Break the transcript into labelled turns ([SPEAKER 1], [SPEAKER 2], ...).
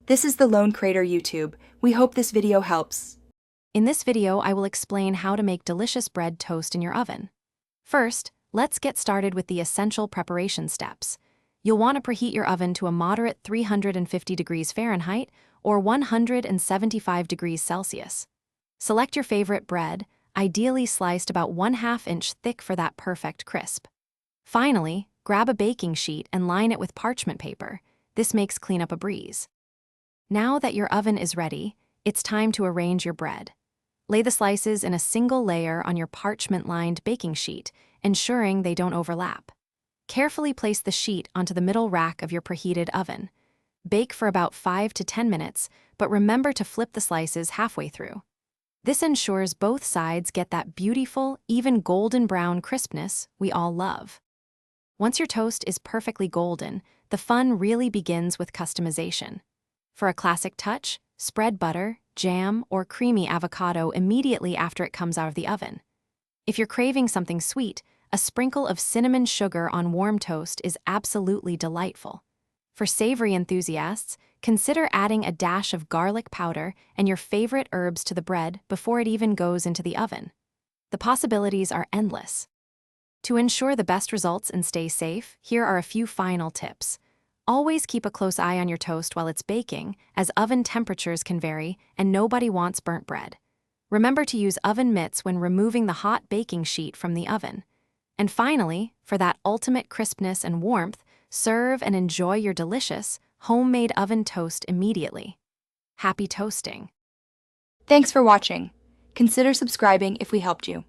[SPEAKER 1] This is the Lone Crater YouTube. We hope this video helps.
[SPEAKER 2] In this video, I will explain how to make delicious bread toast in your oven. First, let's get started with the essential preparation steps. You'll want to preheat your oven to a moderate 350 degrees Fahrenheit or 175 degrees Celsius. Select your favorite bread, ideally sliced about 1/2 inch thick for that perfect crisp. Finally, grab a baking sheet and line it with parchment paper. This makes cleanup a breeze. Now that your oven is ready, it's time to arrange your bread. Lay the slices in a single layer on your parchment-lined baking sheet, ensuring they don't overlap. Carefully place the sheet onto the middle rack of your preheated oven. Bake for about 5 to 10 minutes, but remember to flip the slices halfway through. This ensures both sides get that beautiful, even golden brown crispness we all love. Once your toast is perfectly golden, the fun really begins with customization. For a classic touch, spread butter, jam, or creamy avocado immediately after it comes out of the oven. If you're craving something sweet, a sprinkle of cinnamon sugar on warm toast is absolutely delightful. For savory enthusiasts, consider adding a dash of garlic powder and your favorite herbs to the bread before it even goes into the oven. The possibilities are endless. To ensure the best results and stay safe, here are a few final tips. Always keep a close eye on your toast while it's baking, as oven temperatures can vary and nobody wants burnt bread. Remember to use oven mitts when removing the hot baking sheet from the oven. And finally, for that ultimate crispness and warmth, serve and enjoy your delicious, homemade oven toast immediately. Happy toasting!
[SPEAKER 1] Thanks for watching. Consider subscribing if we helped you.